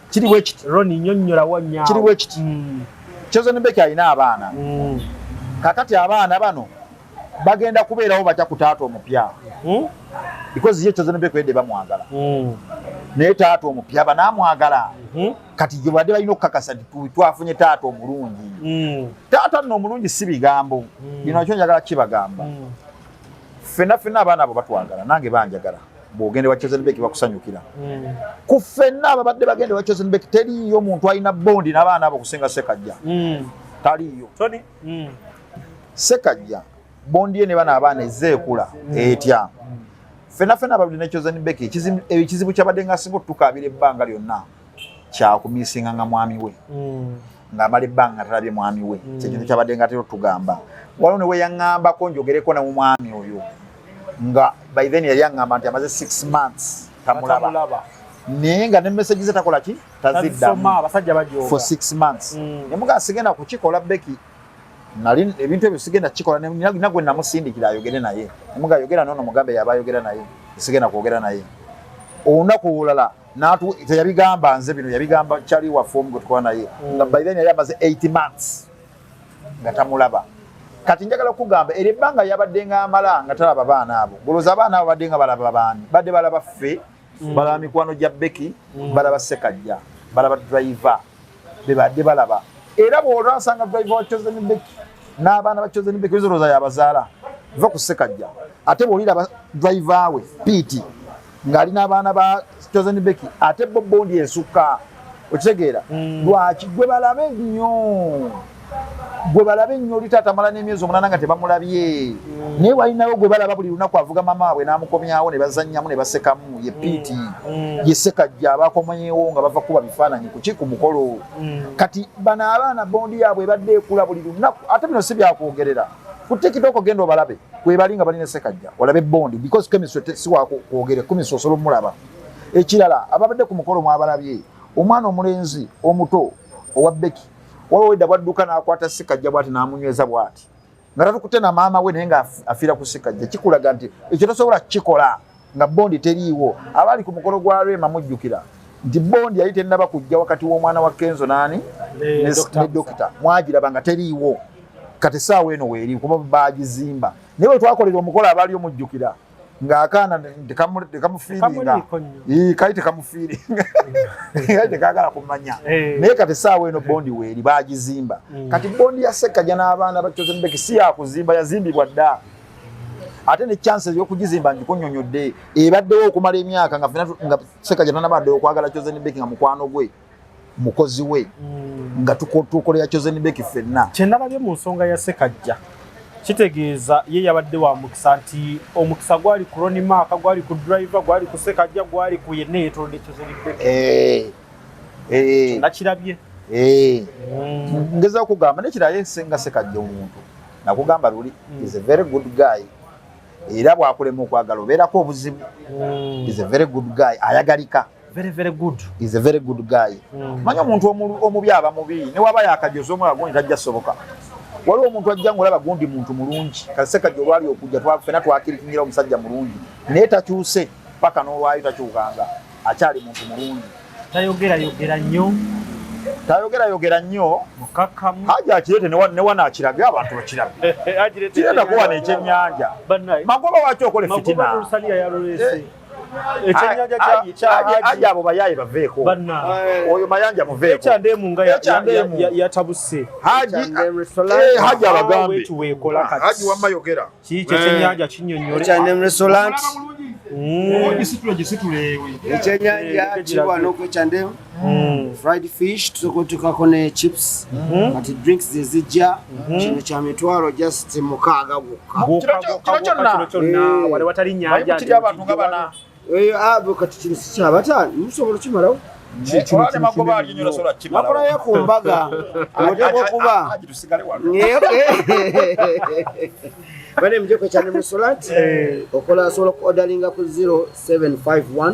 kiri bwe kiti Roni nnyonnyola wanya kiri bwe kiti Chosenbeki alina abaana kakati abaana bano bagenda kubeerawo batya ku taata omupya because ye Chosenbeki wedde bamwagala naye taata omupya banaamwagala kati gye badde balina okukakasa twafunye taata omulungi. Taata nno omulungi si bigambo bino nakyo njagala kibagamba ffenna abaana abo batwagala nange banjagala bw'ogende wa Chosenbeki bakusanyukira ku ffenna ababadde bagende wa Chosenbeki teriiyo omuntu alina bondi n'abaana abo kusinga Sekajja taliiyo. Sekajja bondi ye ne bana abaana ezeekula etya ffenna ababadde ne Chosenbeki ekizibu kyabadde nga singa otukaabira ebbanga lyonna kyakumiisinga nga mwami we ng'amala ebbanga talabye mwami we kyekintu kyabadde nga tero tugamba waliwo ne weyaŋŋambako njogereko ne mu mwami oyo nga by then yali aŋŋamba nti amaze 6 months tamulaba naye nga ne message ze takola ki taziddamu for 6 months ne mugaa sigenda kukikola Beki nali ebintu ebyo sigenda kikola nagwe namusindikira ayogere naye ne mugaa yogera nono mugambe yaba ayogera naye sigenda kwogera naye olunaku olulala teyabigamba nze bino yabigamba kyali waffe omu gwe tukola naye nga by then yali amaze 80 months nga tamulaba. Kati njagala okugamba eri ebbanga yabadde nga amala nga talaba baana abo golooza abaana abo badde nga balaba baani badde balaba ffe balaba mikwano gya Beki balaba Sekajja balaba driver be badde balaba era bw'olwasanga driver wa Chosenbeki n'abaana ba Chosen Beki bizoroza yabazaala va ku Ssekajja ate bw'olira ba driver we Pete ng'ali n'abaana ba Chosen Beki ate bo Bondi esukka okitegeera lwaki gwe balabe nnyo litatamala n'emyezi 8 nga tebamulabye naye walinawo gwe balaba buli lunaku avuga mama we n'amukomyawo ne bazannyamu ne basekamu ye Pete ye Ssekajja abakomanyeewo nga bava kuba bifaananyi ku mukolo kati bano abaana Bondi yaabwe ebadde ekula buli lunaku ate bino si byakwogerera ku TikTok genda obalabe kwe bali nga balina Ssekajja olabe Bondi because chemistry si wakwogere chemistry osobola omulaba ekirala ababadde ku mukolo mwabalabye omwana omulenzi omuto owa Beki waliwo edda bwadduka n'akwata Ssekajja bw'ati n'amunyweza bw'ati nga tatukute na maama we naye nga afiira ku Ssekajja kikulaga nti ekyo tosobola kikola nga Bondi teriiwo abali ku mukolo gwa Rema mujjukira nti Bondi yali tennaba kujja wakati w'omwana wa Kenzo nani ne dokita mwagiraba nga teriiwo kati saawa eno weeri kuba baagizimba naye bwe twakolera omukolo abaali omujjukira ng'akaana tekamufiiringa kali tekamufiiringa kali tekagala kumanya naye kati saawa eno Bondi weeri baagizimba kati Bondi ya Ssekajja n'abaana ba Chosen Beki si yakuzimba yazimbibwa dda ate ne chances y'okugizimba ngikunyonyodde ebaddewo okumala emyaka nga Ssekajja tanabadde okwagala Chosen Beki nga mukwano gwe mukozi we nga tukolera Chosen Beki ffenna kyendalabye mu nsonga ya Ssekajja kitegeeza ye yabadde wa mukisa nti omukisa gwali ku Ronnie Maka gwali ku driver gwali ku Ssekajja gwali ku yenna yeetolodde Chosen Beki nakirabye ngeza okugamba nekirala yensenga Ssekajja omuntu nakugamba luli is a very good guy era bwakulema okwagala obeerako obuzibu is a very good guy ayagalika very good is a very good guy manya omuntu omubi aba mubi ne waba yakajoza omulala gundi tajja soboka waliwo omuntu ajja ng'olaba gundi muntu mulungi Ssekajja olwali okujja ffenna twakirikinyira omusajja mulungi naye takyuse paka n'olwayo takyukanga akyali muntu mulungi tayogera nnyo mukakamu haja akirete ne wana akirage abantu bakirabe kireta kuwa n'ekyennyanja magoba waki okole fitina ekyennyanja abo bayaye baveeko oyo mayanja muveeko ekyandemu nga yatabuse haji abagambe haji wamayogera kiki ekyennyanja kinnyonnyole H&M restaurant gisitulewe ekyennyanja kiwa n'okwechandem fried fish tukotukako ne chips kati drinks zezijja kino kya mitwalo just mukaaga kino kyonna wale watali nnyanja abantu nga bana abo kati kino sikyabataano musobola kimalawo nakolayo ku mbaga oteekwa okuba bane mjeko H&M restaurant okola asobola ku ordaringa ku 0751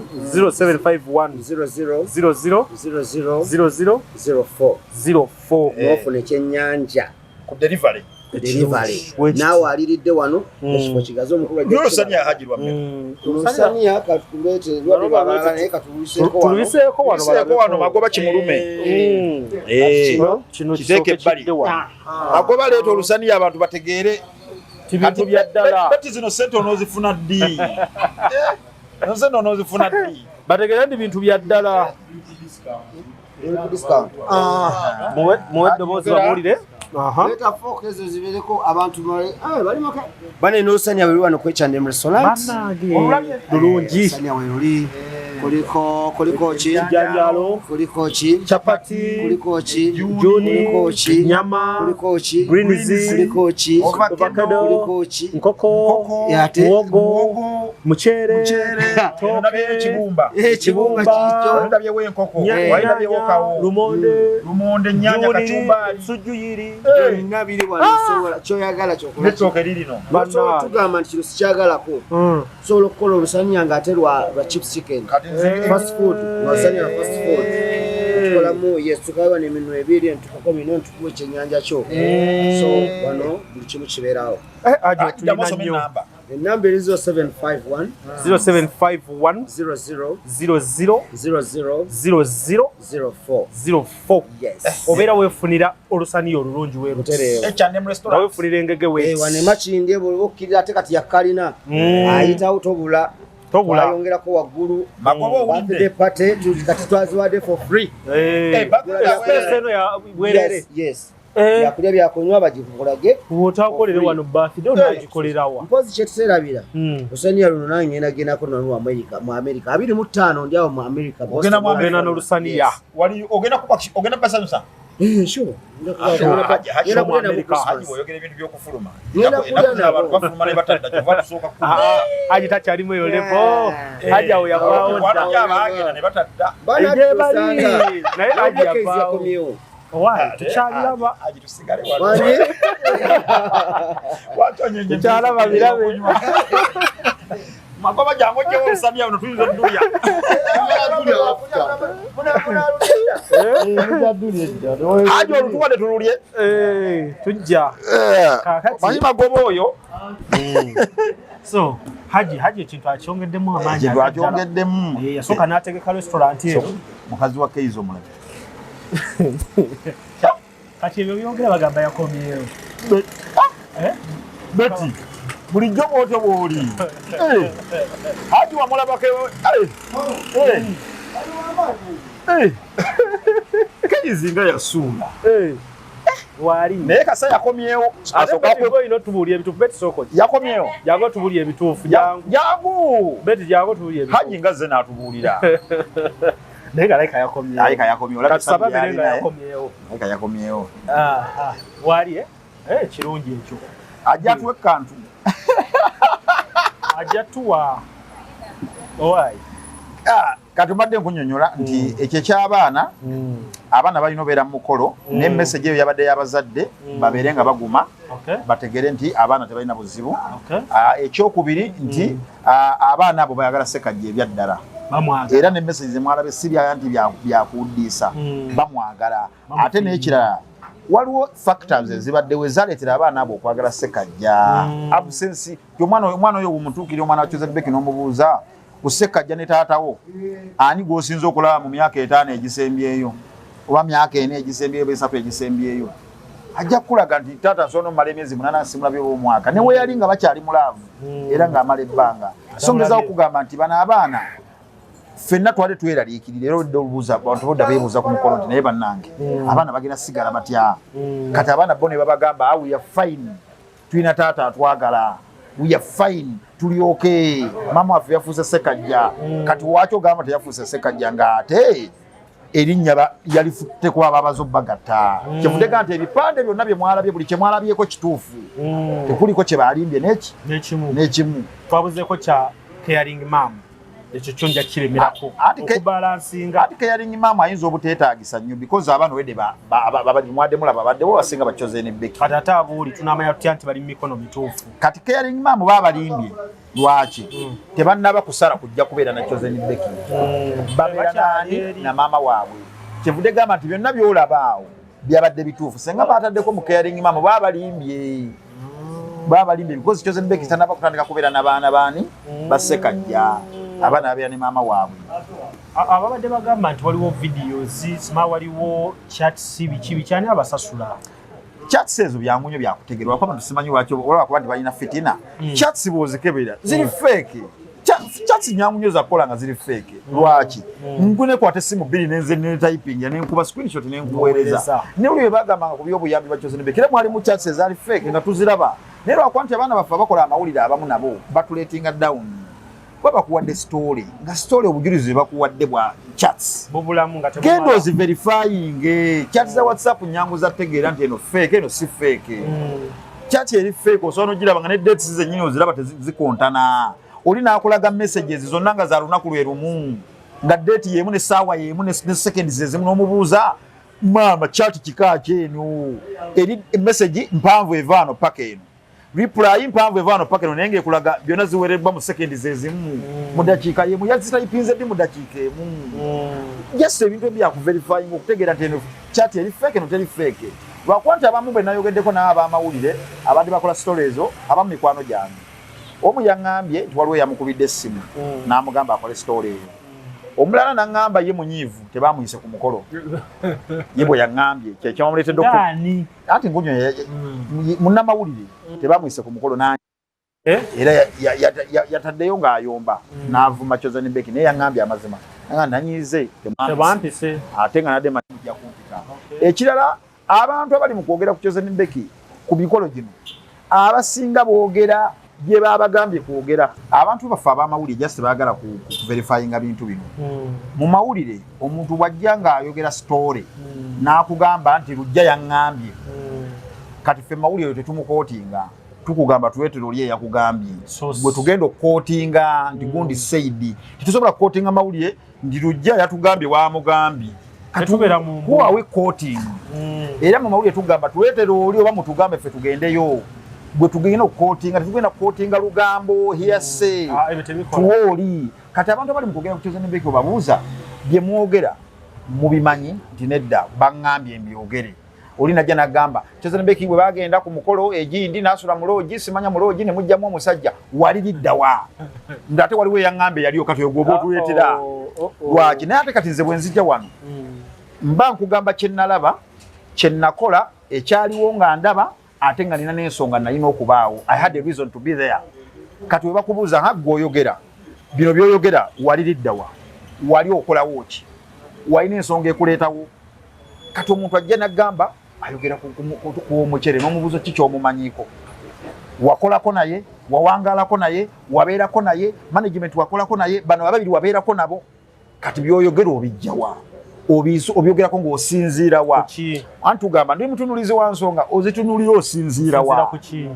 0004 ofuna ekyennyanja ku delivery naawe aliridde wano ekifo kigazi omukulu Lusania hajirwa Lusania katulete naye tulubiseeko wano magoba kimulume kino kiteeke ebbali magoba leeta Lusania abantu bategeere bintu bya ddala bati zino sente onoozifuna ddi sente onoozifuna ddi bategeere ndi bintu bya ddala muwe eddoboozi babuulire leta folk ezo zibeereko abantu bali maka bane n'Olusania bwe wano ku H&M restaurant bulungi Lusania we luli kuliko janjalo kuliko chapati kuliko juni nyama kuliko greens kuliko avocado kuliko nkoko yate muogo muchere ekibumba kicho ndabye wenkoko wairabye wokawo lumonde nyanya kachumbari sujuyiri nabiri walisobola kyoyagala kyokola netoke lirino tugamba nti kino sikyagalako sobola okukola Olusannya ng'aterwa chips chicken fast food Lusania fast food tukolamu yes tukawa n'eminwe ebiri entukako mino ntukuwe ekyennyanja kyo so wano buli kimu kibeerawo ajo tulina nnyo enamba eri 0751 00 yes obeera weefunira Olusannya olulungi H&M restaurant weefunira engege wane makindi okkirira ate kati yakkalina ayitawo tobula ayongerako waggulu magoba owulidde pate kati twaziwadde for free eno ya bwerere yes byakulya byakunywa bagikolage otakolere wano birthday onagikolerawa mpozi kyetuserabira lusaniya luno nange ngenda gendako nanu mu America 25 ndi awo mu America ogenda n'olusaniya ogenda basanyusa sure Haji takyalimu eyo lepo Haji awo yavaawo naye Haji yavaawo tukyaliraba tukyalaba birabe magoba jango je olusaniya uno tulizo nduya Haji olutuwadde tululye tujja manyi magoba oyo so Haji ekintu akyongeddemu amaanyi akyongeddemu yasooka n'ategeka restaurant eyo mukazi wa Keizo omulabi kati ebyo byongera bagamba yakomyeyo Beti bulijjo bwotyo bw'oli Haji wamulabako Keizi nga yasumba wali naye kasa yakomyewo tubuulya ebituufu beti soko yakomyewo jago tubuulya ebituufu jangu beti jago tubuulya ebituufu Haji nga ze n'atubuulira naye galayika yakomyewo katusaba berenga yakomyewo wali kirungi ekyo ajja tuwe kantu ajja tuwa owaayi katubadde nkunyonyola nti ekyo eky'abaana abaana balina obeera mu mukolo ne message eyo yabadde y'abazadde babeere nga baguma bategere nti abaana tebalina buzibu ekyokubiri nti abaana abo bayagala sekajja ebyaddala era ne message zemwalabe sirya nti byakuuddiisa bamwagala ate n'ekirala waliwo factors ezibaddewo ezaleetera abaana abo okwagala sekajja absence omwana oyo bumutuukire omwana wa Chosen Beki n'omubuuza ku sekajja ne taatawo ani gw'osinza okulaba mu myaka 5 egisembyeyo oba myaka 4 egisembyeyo besatu egisembyeyo ajja kulaga nti taata nsono mala emyezi 8 simulabye omwaka ne we yali nga bakyali mulaavu era ng'amala ebbanga songezaho okugamba nti bano abaana ffenna twali tweraliikirira era odde olubuuza abantu bodda beebuuza ku mukolo nti naye bannange abaana bagenda sigala batya kati abaana bo ne babagamba we are fine tulina taata atwagala we are fine tulyoke mama waffe yafuuse sekajja kati waki ogamba teyafuuse sekajja ng'ate erinnya yalifutteko ababazo bagatta kyevudega nti ebipande byonna bye mwalabye buli kye mwalabyeko kituufu tekuliko kye baalimbye n'ekimu twabuzeeko kya caring mom ekyo kyonja kiremerako okubalansinga ati caring mom ayinza obuteetaagisa nnyo because abaana wedde mwadde mulaba baddewo basinga ba Chosen Beki kati ate abuuli tunamanya tutya nti bali mu mikono mituufu kati caring mom baabalimbye lwaki tebannaba kusala kujja kubeera na Chosen Beki babeera nani na maama waabwe kyevudde gamba nti byonna byolaba awo byabadde bituufu senga baataddeko mu caring mom baabalimbye because Chosen Beki tanaba kutandika kubeera n'abaana baani basekajja abaana babeera ne maama waabwe ababadde bagamba nti waliwo videos sima waliwo chats bikyani abasasula chats ezo byangu nnyo byakutegerwa kuba tusimanyi lwaki olaba kuba nti balina fitina chats bw'ozikebera ziri fake chats nyangu nnyo zakola nga ziri fake lwaki nkunekwata essimu bbiri nenze ne typing nenkuba screenshot nenkuweereza ne buli bwe bagambanga ku by'obuyambi ba Chosen Beki era mwalimu chats ezaali fake nga tuziraba naye lwakuba nti abaana baffe bakola amawulire abamu nabo batuleetinga down kuba bakuwadde story nga story obujulizi bakuwadde bwa chats bubulamu nga genda oziverifying chats za WhatsApp nyangu zategeera nti eno fake eno si fake chat eri fake osobola n'ogiraba nga ne dates zennyini oziraba tezikontana oli n'akulaga messages zonna nga za lunaku lwe lumu nga date yemu ne saawa yemu ne seconds ezimu n'omubuuza maama chat kika kyeno eri message mpanvu evaano paka eno reply mpanvu evaano paka eno naye ng'ekulaga byonna ziweereddwa mu seconds ezimu mu dakiika yemu yazitayipinze ddi mu dakiika emu just ebintu byakuverifying okutegeera nti eno chat eri fake eno teri fake lwakuba nti abamu bwe nayogeddeko naabo ab'amawulire abadde bakola story ezo abamu mikwano gyange omu yaŋŋambye nti waliwo yamukubidde essimu n'amugamba akole story eyo omulala n'aŋŋamba ye munyiivu tebamuyise ku mukolo ye bwe yaŋŋambye kyekimamuleetedde anti ngunyo munnamawulire tebamuyise ku mukolo era yataddeyo ng'ayomba n'avuma Chosen Beki naye yaŋŋambye amazima nanyiize tebampise ate nga nadde majja kumpika ekirala abantu abali mu kwogera ku Chosen Mbeki ku mikolo gino abasinga boogera bye babagambye kwogera. Abantu bafa abamawulire just baagala ku verifyinga bintu bino. Mu mawulire omuntu bwajja ng'ayogera story n'akugamba nti Lujja yaŋŋambye, kati ffe mawulire tetumukootinga tukugamba tuwete loli yakugambye. Bwe tugenda okukootinga nti gundi saidi tetusobola kukootinga mawulire nti Lujja yatugambye wamugambye. Katubera mu kuwawe kooting. Era mu mawulire tugamba tuwete loli oba mutugambe ffe tugendeyo. Bwe tugenda okukootinga tetugenda kukootinga lugambo hearsay tuwoli. Kati abantu abali mu kwogera ku Chosen Mbeki obabuuza bye mwogera mubimanyi nti nedda baŋŋambye mbyogere. Oli najja n'agamba Chosen Mbeki bwe bagenda ku mukolo egindi n'asula mu loogi simanya mu loogi ne mujjamu omusajja wali liddawa ndate waliwo yaŋŋambe yaliyo kati ogwo otuleetera lwaki naye ate kati nze bwe nzijja wano mba nkugamba kye nalaba kye nakola ekyaliwo nga ndaba ate nga nina n'ensonga nalina okubaawo. I had a reason to be there. Kati we bakubuuza nga gw'oyogera bino by'oyogera wali liddawa wali okolawo ki walina ensonga ekuleetawo. Kati omuntu ajja n'agamba ayogera ku omukyere n'omubuuzo ki ky'omumanyiiko, wakolako naye, wawangaalako naye, wabeerako naye, management wakolako naye, bano ababiri wabeerako nabo. Kati by'oyogera obijjawa obyogerako ng'osinziira wa? Anti tugamba ndi mutunulizi wa nsonga ozitunulira osinziira wa?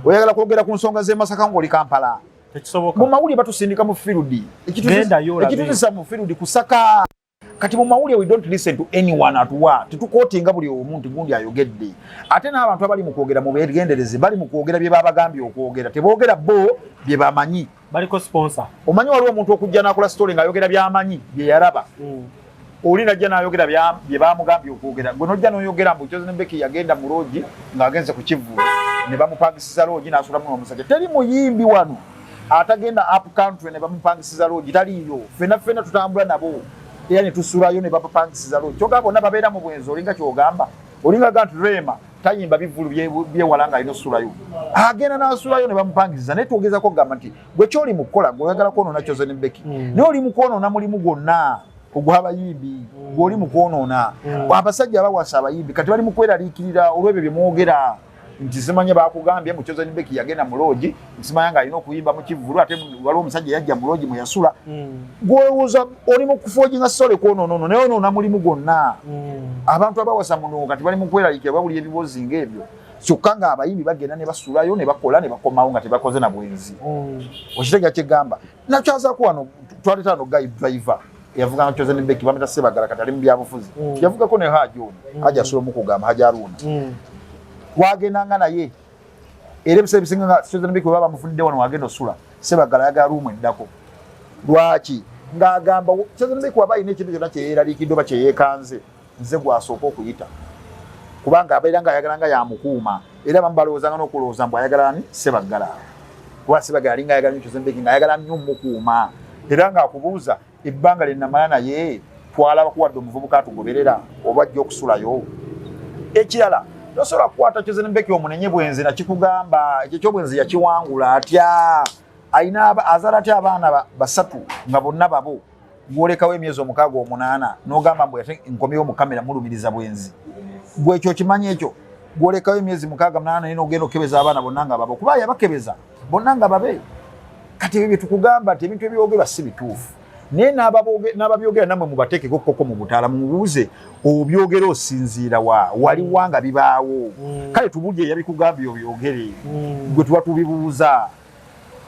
Oyagala kwogera ku nsonga z'e Masaka ng'oli Kampala? Mu mawulire batusindika mu field. Ekituzisa mu field kusaka. Kati mu mawulire we don't listen to anyone at war. Tetukootinga buli omuntu gundi ayogedde. Ate n'abantu abali mu kwogera mu beegendereze bali mu kwogera bye babagambye okwogera. Teboogera bo bye bamanyi. Baliko sponsor. Omanyi waliwo omuntu okujja n'akola story ng'ayogera by'amanyi bye yaraba. Oli najja n'ayogera bye bamugambye okwogera. Gwe nojja n'oyogera mbu Chosen Mbeki yagenda mu loogi ng'agenze ku Kivvulu ne bamupangisiza loogi n'asulamu n'omusajja. Teri muyimbi wano atagenda up country ne bamupangisiza loogi taliiyo. Ffenna tutambula nabo. Era ne tusulayo ne bapangisiza loogi. Kyogamba bonna babeera mu bwenzi olinga kyogamba. Olinga ganti Rema tayimba bivulu byewalanga alina osulayo. Agenda n'asulayo ne bamupangisiza naye twogezako kugamba nti gwe kyoli mu kukola gw'oyagala kwonoona Chosen Mbeki. Naye oli mu kwonoona mulimu gwonna. Ogwa abayimbi gw'oli mu kwonoona. Abasajja abawasa abayimbi kati bali mu kweraliikirira olw'ebyo bye mwogera nti simanya bakugambye mu Chosen Mbeki yagenda mu loogi simanya ng'alina okuyimba mu Kivvulu ate waliwo omusajja yajja mu loogi mwe yasula. Gw'olowooza oli mu kufoojinga sole kwonoona naye onoona mulimu gwonna. Abantu abawasa muno kati bali mu kweraliikirira babulya ebiboozi ng'ebyo kyokka ng'abayimbi bagenda ne basulayo ne bakola ne bakomawo nga tebakoze na bwenzi. Okitegeera kye gamba nakyazaako wano twaleeta wano guy driver yavuga nga Chosen Mbeki bameta Sebagala kati ali mu byabufuzi yavugako ne Haji ono Haji asula mu kugamba Haji Aruna wagendanga naye era ebiseera bisinga nga Chosen Mbeki bwe baba bamufunidde wano wagenda osula Sebagala yagala ruumu eddako. Lwaki ng'agamba Chosen Mbeki waba alina ekintu kyonna kye yeeraliikidde oba kye yeekanze nze gw'asooka okuyita kubanga abeera ng'ayagala nga yamukuuma era bamu balowoozanga n'okulowooza mbu ayagala ani Sebagala kuba Sebagala alinga ayagala nnyo Chosen Mbeki ng'ayagala nnyo mukuuma era ng'akubuuza ebbanga lye namala naye twalaba kuwadde omuvubuka atugoberera oba ajja okusulayo. Ekirala tosobola kukwata Chosen Mbeki omunenye bwenzi nakikugamba ekyo ky'obwenzi yakiwangula atya azaala atya abaana basatu nga bonna babo gw'olekawo emyezi 6-8 n'ogamba mbu ate nkomyewo mu kamera mulumiriza bwenzi. Gwe ekyo kimanyi ekyo gw'olekawo emyezi 6-8 naye n'ogenda okebeza abaana bonna nga babo kuba yabakebeza bonna nga babe. Kati ebyo tuκugamba nti ebintu ebyogerwa si bituufu naye n'ababyogera namwe mubateekeko koko mu butaala mubuuze obyogera osinziira wa waliwanga bibaawo. Kale tubulye yabikugambye obyogere gwe tuba tubibuuza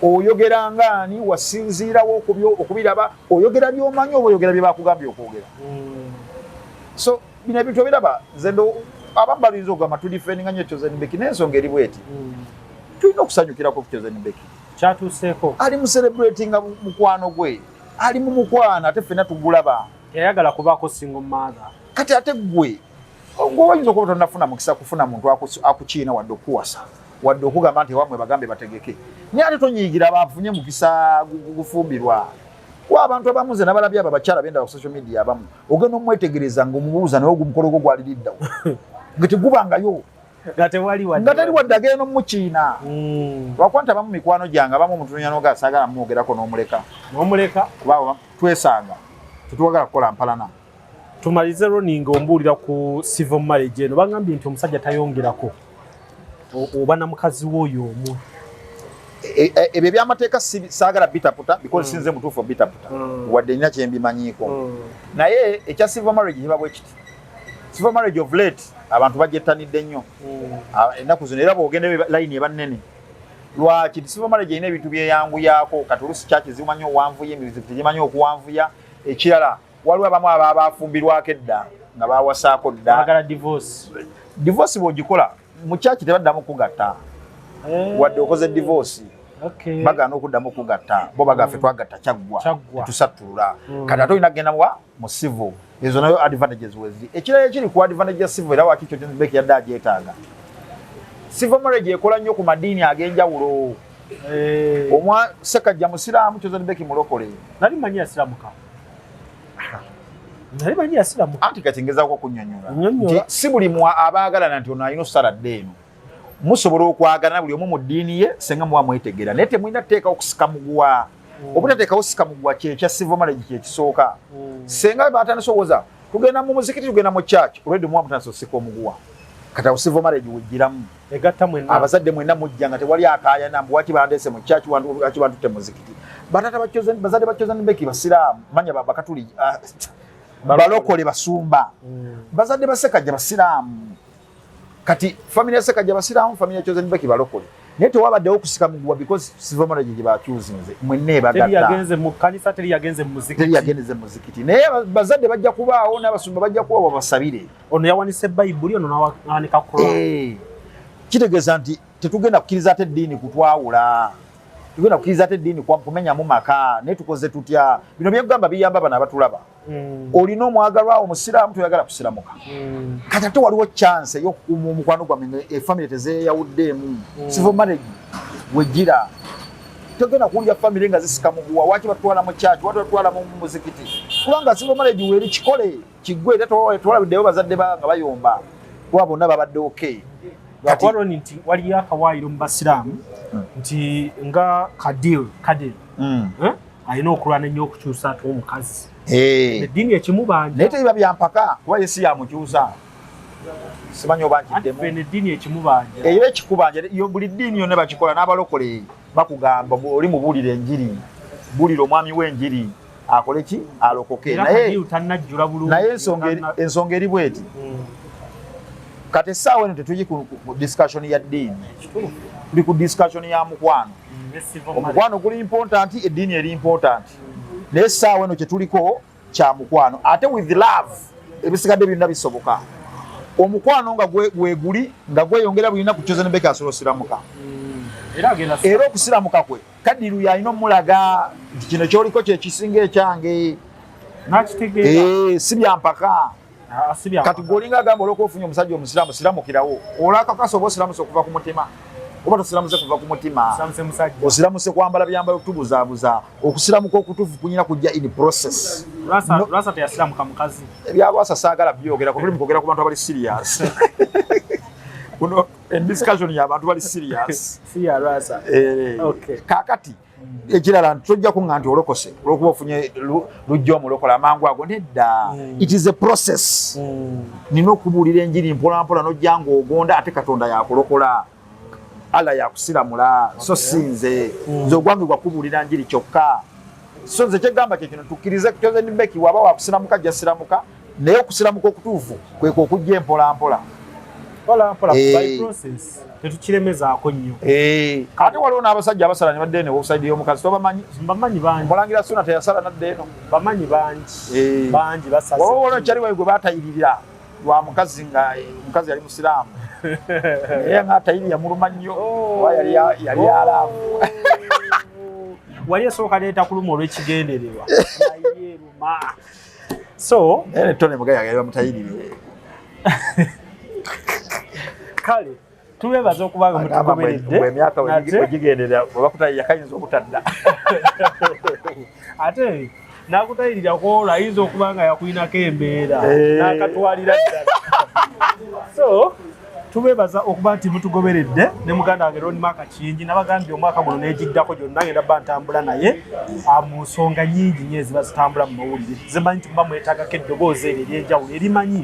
oyogera ngaani wasinziirawo okubiraba oyogera by'omanyi oba oyogera bye bakugambye okwogera. So bino ebintu obiraba nze ndo abamu balinza okugamba tudifendinga nnyo Chosen Mbeki n'ensonga eri bweti tulina okusanyukirako ku Chosen Mbeki kyatuuseeko ali mu celebratinga mukwano gwe ali mu mukwana ate ffenna tugulaba yayagala kubaako single mother. Kati ate gwe ng'obayinza okuba tonnafuna mukisa kufuna muntu akukiina wadde okuwasa wadde okugamba nti wamwe bagambe bategeke naye ate tonyiigira bafunye mukisa gufumbirwa. Kuba abantu abamu nze nabalabye abo abakyala benda ku social media abamu ogenda omwetegereza ng'omubuuza naye ogumukolo gwo gwaliriddawo nga tegubangayo nga teri wadde agenda n'omukiina. Lwakuba nti abamu mikwano gyange abamu omuntu noyanoga asaagala mwogerako n'omuleka kuba twesanga tetuwagala kukola mpalana tumalize Ronnie ng'ombuulira ku civil marriage eno bagambye nti omusajja tayongerako oba na mukazi w'oyo omu ebyo byamateeka saagala bitaputa because sinze mutuufu bitaputa wadde nnina kyembimanyiiko naye ekya civil marriage kiba bwe kiti civil marriage of late abantu bajettanidde nnyo ennaku zino era bw'ogenda layini eba nnene lwaki civil marriage erina ebintu byeyanguyaako kati oluusi kyaki zimanyi owanvuya emibiziko tegimanyi okuwanvuya ekirala waliwo abamu ababa bafumbirwako edda nga bawasaako dda divorce bw'ogikola mu kyaki tebaddamu kugatta wadde okoze divorce bagana okuddamu okugatta bo bagaffe twagatta kyaggwa tusattulula kati ate olina kugenda mu civil ezo nayo advantages weziri ekirala ekiri ku advantage ya civil era wakikyo Beki yadde agyetaaga civil marriage ekola nnyo ku madiini ag'enjawulo omwa Sekajja musiraamu Beki mulokole nali manyi yasiramuka anti kati ngezaako kunnyonnyola nti si buli abaagalana nti ono alina osaladde eno musobola okwagalana buli omu mu ddiini ye senga muba mwetegeera naye temulina teeka okusika muguwa obutateekawo osika muguwa kyekya civil marriage kyekisooka senga batandise owoza tugenda mu muzikiti tugenda mu church olwedde muba mutandise osika omuguwa kati awo civil marriage wejjiramu abazadde mwenna mujja nga tewali akaayana mbu waki bandeese mu church waki bantutte muzikiti bazadde ba Chosen Beki basiraamu manya bakatuli balokole basumba bazadde ba Sekajja basiraamu kati family ya Sekajja basiraamu family ya Chosen Beki balokole naye tewabaddewo okusika muguwa because civil marriage gye bakyuzinze mwenna bagatta teri yagenze mu kanisa teri yagenze mu muzikiti naye bazadde bajja kubaawo n'abasumba bajja kuba babasabire ono yawanise Bayibuli ono nawanika Quran kitegeeza nti tetugenda kukkiriza ate eddiini kutwawula tugenda kukkiriza ate eddiini kumenyamu maka naye tukoze tutya bino byekugamba biyamba bano abatulaba olina omwagalwa omusiraamu toyagala kusiramuka kati ate waliwo chance y'okukuuma omukwano gwammwe efamire tezeeyawuddeemu civil marriage wejjira togenda kuwulira famire nga zisika muguwa waki batwala mu church waki batwala mu muzikiti kubanga civil marriage weeri kikole kiggwe era tewalabiddeyo bazadde nga bayomba kuba bonna babadde okay Ronnie nti waliyo akawaayiro mu basiraamu nti nga kadil alina okulwana nnyo okukyusa ate omukazi eddiini ekimubanja naye tebiba byampaka kuba yesi yamukyusa simanyi oba nkiddemu eddiini ekimubanja eyo ekikubanja buli ddiini yonna bakikola n'abalokole bakugamba oli mubuulire enjiri buulira omwami w'enjiri akole ki alokoke naye ensonga eri bweti kati essaawa eno tetuli ku discussion ya ddiini tuli ku discussion ya mukwano omukwano guli important eddiini eri important naye essaawa eno kyetuliko kya mukwano ate with love ebisigadde byonna bisoboka omukwano nga gweguli nga gweyongera bulina ku Chosen Beki asobola osiramuka era okusiramuka kwe kadiru yalina omulaga nti kino kyoliko kyekisinga ekyange si byampaka kati gwolinga agamba olwokuba ofunye omusajja omusiraamu siramukirawo olwakakasa oba osiramuse okuva ku mutima oba tosiramuse kuva ku mutima osiramuse kwambala byambalo tubuzaabuza okusiramuka okutuufu kunyina kujja in process Lwasa teyasiramuka mukazi ebyalwasa saagala byogera kutuli mukogera ku bantu abali serious kuno discussion y'abantu bali serious kakati ekirala tojja kunga nti olokose olwokuba ofunye lujja omulokola amangu ago nedda it is a process nina okubuulira enjiri mpolampola nojja ng'ogonda ate Katonda yakulokola Allah yakusiramula so sinze nze ogwange gwakubuulira njiri kyokka so nze kyegamba kyekino tukkirize Chosen Beki waba wakusiramuka ajja siramuka naye okusiramuka okutuufu kweka okujja empolampola by process tetukiremezaako nnyo ate waliwo n'abasajja abasala ne badde eno website y'omukazi tobamanyi bamanyi bangi mulangira Suna teyasala nadde eno bamanyi bangi basasa waliwo kyaliwo gwe baatayiririra lwa mukazi nga mukazi yali musiraamu naye nga atayirira muluma nnyo oba yali alaavu wali esooka leeta kuluma olw'ekigendererwa naye eruma so tone mugaya yali bamutayirire kale tubebaza okubanga mutugoberedde emyaka wegigenderera webakutayirira kayinza obutadda ate nakutayirira kwolwo ayinza okuba nga yakuyinako embeera nakatwalira ddala so tubebaza okuba nti mutugoberedde ne muganda wange Ron Mark Kiyingi nabagambye omwaka guno nejiddako gyonna ngenda bba ntambula naye mu nsonga nyingi nnyo eziba zitambula mu mawulire zimanyi nti muba mwetaagako eddoboozi eryo ery'enjawulo erimanyi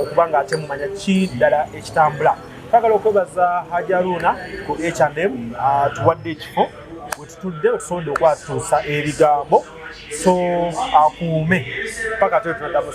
okuba nga ate mumanya ki ddala ekitambula. Twagala okwebaza Hajji Haruna ku H&M tuwadde ekifo wetutudde otusobodde okuba tutuusa ebigambo so akuume paka tunaddamu